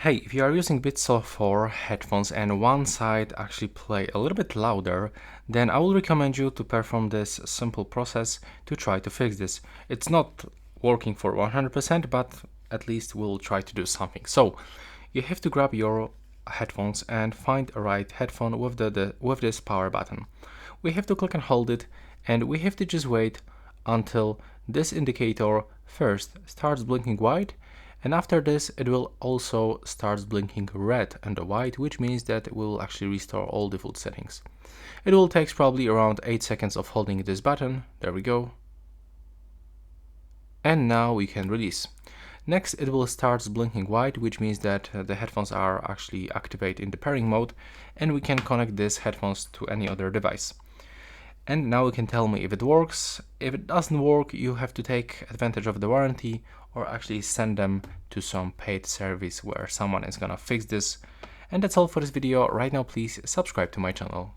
Hey, if you are using Beats 4 headphones and one side actually play a little bit louder, then I will recommend you to perform this simple process to try to fix this. It's not working for 100%, but at least we'll try to do something. So you have to grab your headphones and find a right headphone with with this power button. We have to click and hold it, and we have to just wait until this indicator first starts blinking white, and after this it will also start blinking red and white, which means that it will actually restore all default settings. It will take probably around 8 seconds of holding this button. There we go. And now we can release. Next it will start blinking white, which means that the headphones are actually activated in the pairing mode, and we can connect these headphones to any other device. And now you can tell me if it works. If it doesn't work, you have to take advantage of the warranty or actually send them to some paid service where someone is gonna fix this. And that's all for this video. Right now, please subscribe to my channel.